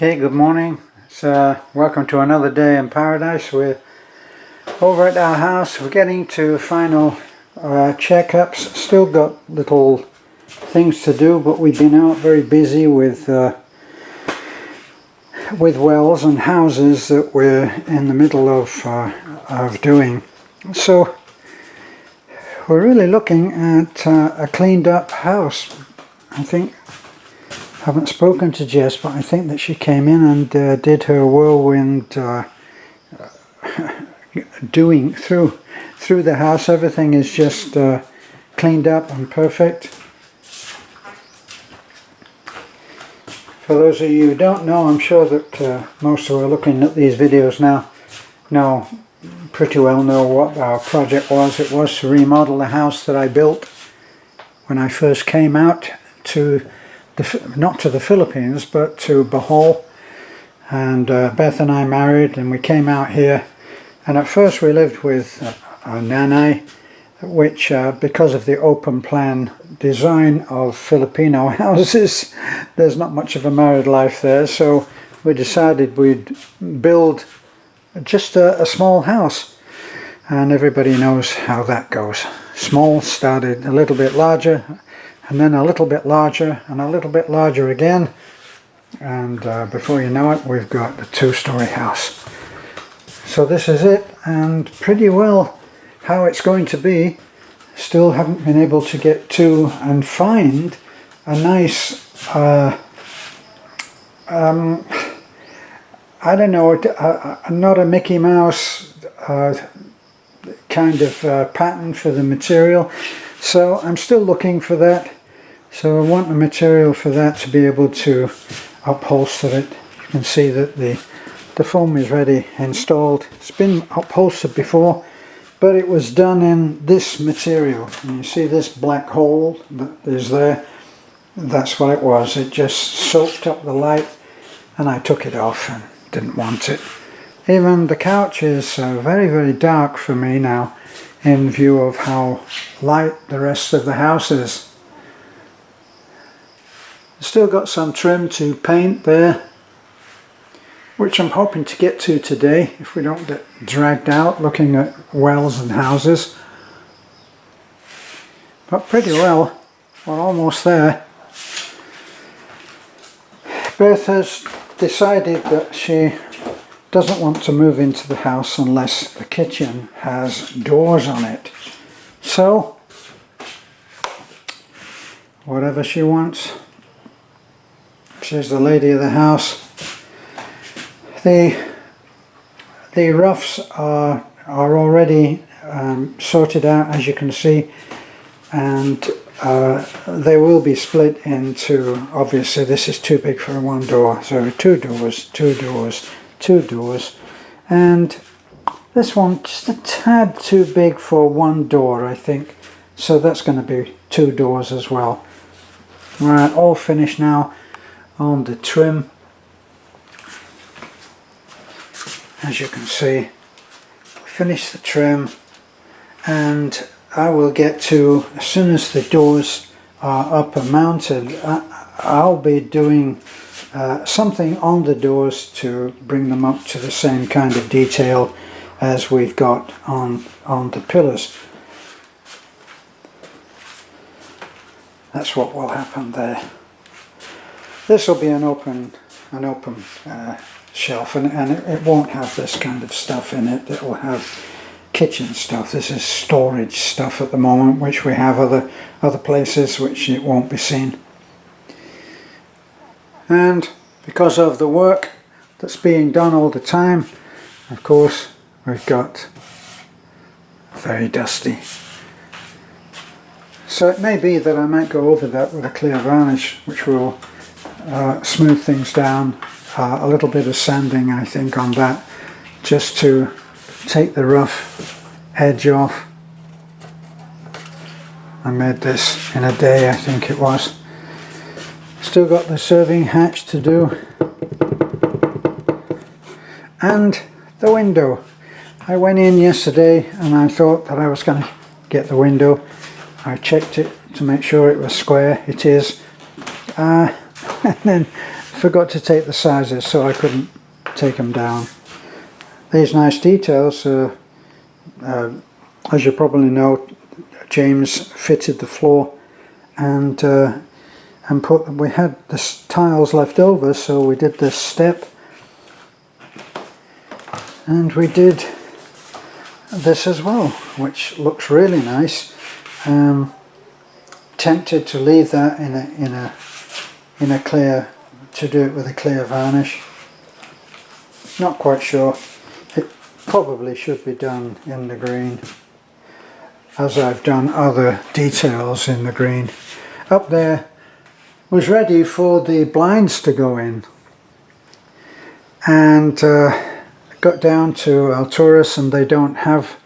Okay, good morning. Welcome to another day in paradise. We're over at our house. We're getting to final checkups. Still got little things to do, but we've been out very busy with wells and houses that we're in the middle of doing. So we're really looking at a cleaned up house. I think, haven't spoken to Jess, but I think that she came in and did her whirlwind doing through the house. Everything is just cleaned up and perfect. For those of you who don't know, I'm sure that most who are looking at these videos now pretty well know what our project was. It was to remodel the house that I built when I first came out to not to the Philippines, but to Bohol. And Beth and I married, and we came out here. And at first we lived with a nanay, which because of the open plan design of Filipino houses, there's not much of a married life there. So we decided we'd build just a small house, and everybody knows how that goes. Small started a little bit larger, and then a little bit larger, and a little bit larger again, and before you know it, we've got a two-story house. So this is it, and pretty well how it's going to be. Still haven't been able to get to and find a nice I don't know, not a Mickey Mouse kind of pattern for the material. So I'm still looking for that. So I want the material for that to be able to upholster it. You can see that the foam is ready installed. It's been upholstered before, but it was done in this material. And you see this black hole that is there? That's what it was. It just soaked up the light, and I took it off and didn't want it. Even the couch is very, very dark for me now, in view of how light the rest of the house is. Still got some trim to paint there, which I'm hoping to get to today if we don't get dragged out looking at wells and houses. But pretty well, we're almost there. Beth has decided that she doesn't want to move into the house unless the kitchen has doors on it. So, whatever she wants. She's the lady of the house. The roughs are already sorted out, as you can see, and they will be split into, obviously this is too big for one door, so two doors, and this one just a tad too big for one door, I think, so that's going to be two doors as well. Right, all finished now on the trim. As you can see, finish the trim, and I will get to, as soon as the doors are up and mounted, I'll be doing something on the doors to bring them up to the same kind of detail as we've got on the pillars. That's what will happen there. This will be an open shelf, and it won't have this kind of stuff in it. It will have kitchen stuff. This is storage stuff at the moment, which we have other places which it won't be seen. And because of the work that's being done all the time, of course, we've got very dusty. So it may be that I might go over that with a clear varnish, which will smooth things down. A little bit of sanding, I think, on that, just to take the rough edge off. I made this in a day, I think it was. Still got the serving hatch to do, and the window. I went in yesterday and I thought that I was going to get the window. I checked it to make sure it was square. It is. And then forgot to take the sizes, so I couldn't take them down. These nice details, as you probably know, James fitted the floor, and we had the tiles left over, so we did this step, and we did this as well, which looks really nice. Tempted to leave that in a clear, to do it with a clear varnish. Not quite sure. It probably should be done in the green, as I've done other details in the green. Up there was ready for the blinds to go in, and got down to Alturas, and they don't have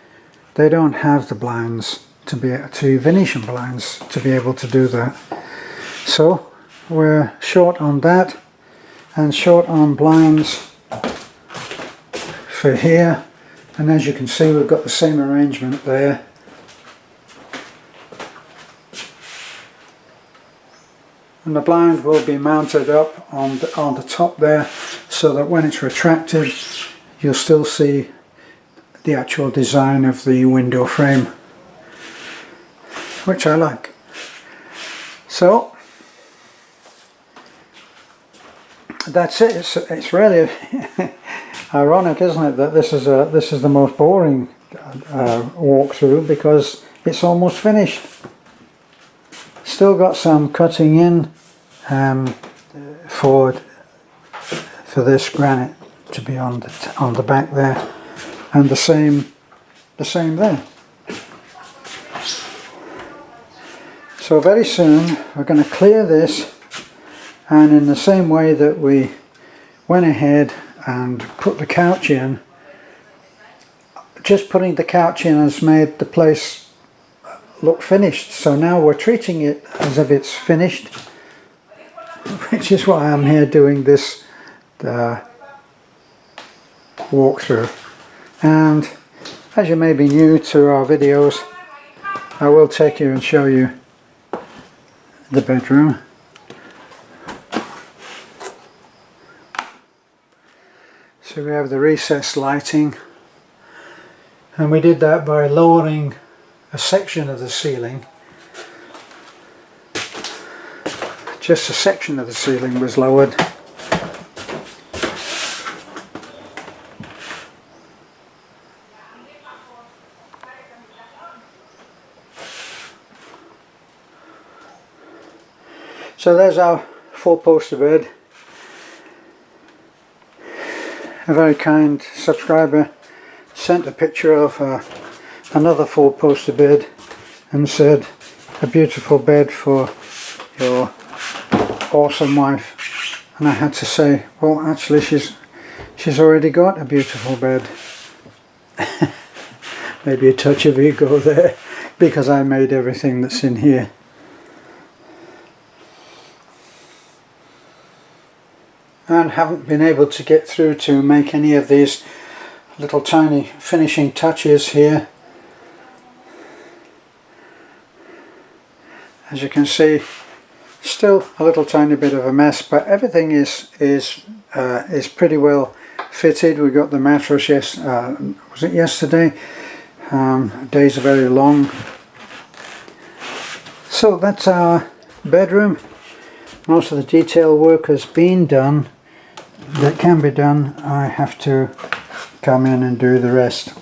the blinds to Venetian blinds to be able to do that. So we're short on that, and short on blinds for here, and as you can see we've got the same arrangement there. And the blind will be mounted up on the top there, so that when it's retracted you'll still see the actual design of the window frame, which I like. So that's it. It's really ironic, isn't it, that this is the most boring walkthrough, because it's almost finished. Still got some cutting in for this granite to be on the back there, and the same there. So very soon we're going to clear this, and in the same way that we went ahead and put the couch in, just putting the couch in has made the place look finished. So now we're treating it as if it's finished, which is why I'm here doing this walkthrough. And as you may be new to our videos, I will take you and show you the bedroom. So we have the recessed lighting, and we did that by lowering a section of the ceiling. Just a section of the ceiling was lowered. So there's our 4-poster bed. A very kind subscriber sent a picture of another 4-poster bed and said, "A beautiful bed for your awesome wife." And I had to say, well, actually she's already got a beautiful bed. Maybe a touch of ego there, because I made everything that's in here. And haven't been able to get through to make any of these little tiny finishing touches here. As you can see, still a little tiny bit of a mess, but everything is pretty well fitted. We got the mattress was it yesterday? Days are very long. So that's our bedroom. Most of the detail work has been done. That can be done. I have to come in and do the rest.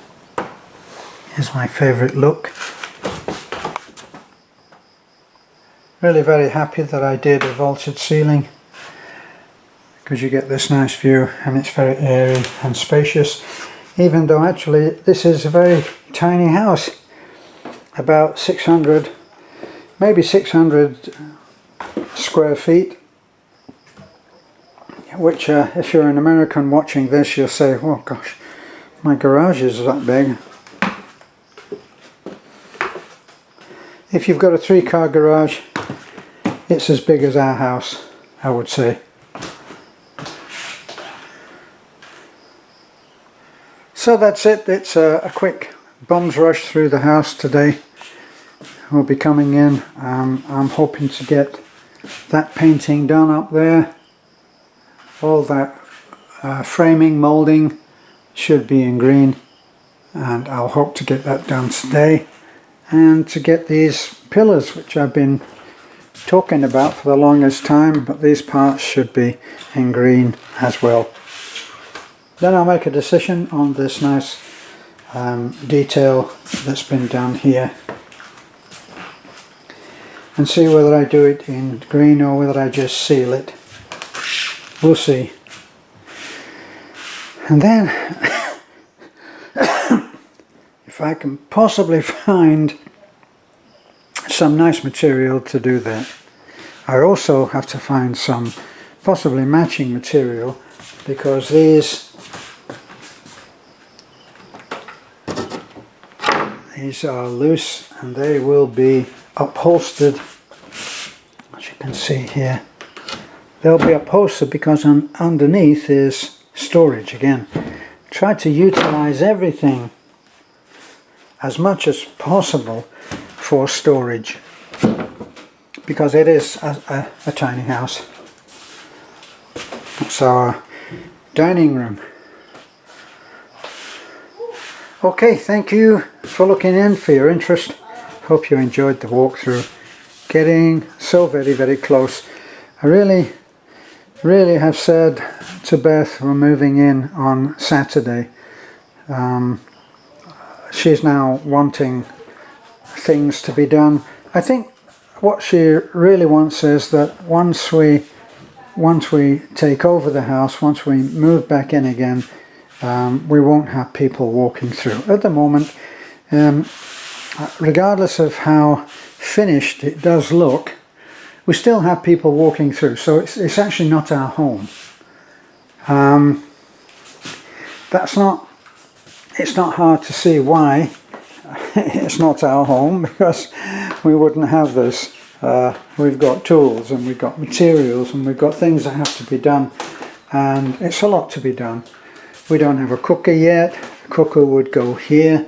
Here's my favourite look. Really very happy that I did a vaulted ceiling, because you get this nice view, and it's very airy and spacious, even though actually this is a very tiny house, about 600, maybe 600 square feet, which if you're an American watching this, you'll say, oh gosh, my garage is that big. If you've got a 3-car garage, it's as big as our house, I would say. So that's it. It's a quick bum's rush through the house today. We'll be coming in. I'm hoping to get that painting done up there, all that framing moulding should be in green, and I'll hope to get that done today, and to get these pillars, which I've been talking about for the longest time, but these parts should be in green as well. Then I'll make a decision on this nice detail that's been done here, and see whether I do it in green or whether I just seal it. We'll see. And then if I can possibly find some nice material to do that. I also have to find some possibly matching material, because these are loose and they will be upholstered, as you can see here. They'll be upholstered because underneath is storage again. Try to utilize everything as much as possible for storage, because it is a tiny house. That's our dining room. Okay, thank you for looking in, for your interest. Hope you enjoyed the walkthrough. Getting so very close. I really have said to Beth we're moving in on Saturday. She's now wanting things to be done. I think what she really wants is that once we take over the house, once we move back in again, we won't have people walking through. At the moment, regardless of how finished it does look, we still have people walking through, so it's actually not our home. It's not hard to see why it's not our home, because we wouldn't have this. We've got tools and we've got materials and we've got things that have to be done, and it's a lot to be done. We don't have a cooker yet. The cooker would go here,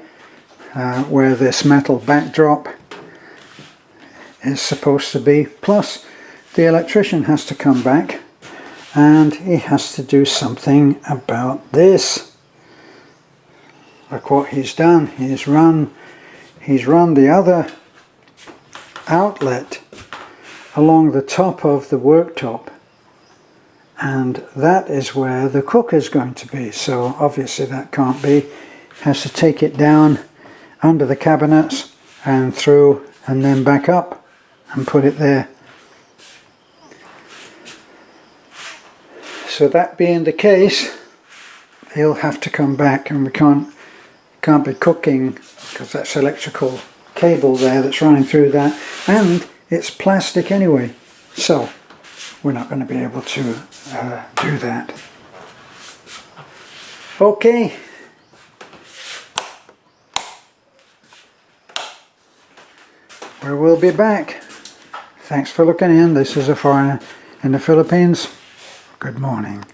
where this metal backdrop is supposed to be. Plus the electrician has to come back and he has to do something about this. Look what he's done. He's run the other outlet along the top of the worktop, and that is where the cooker is going to be. So obviously that can't be. Has to take it down under the cabinets and through and then back up and put it there. So that being the case, he'll have to come back, and we can't be cooking because that's electrical cable there that's running through that, and it's plastic anyway, so we're not going to be able to do that. Okay, we will be back. Thanks for looking in. This is a foreigner in the Philippines. Good morning.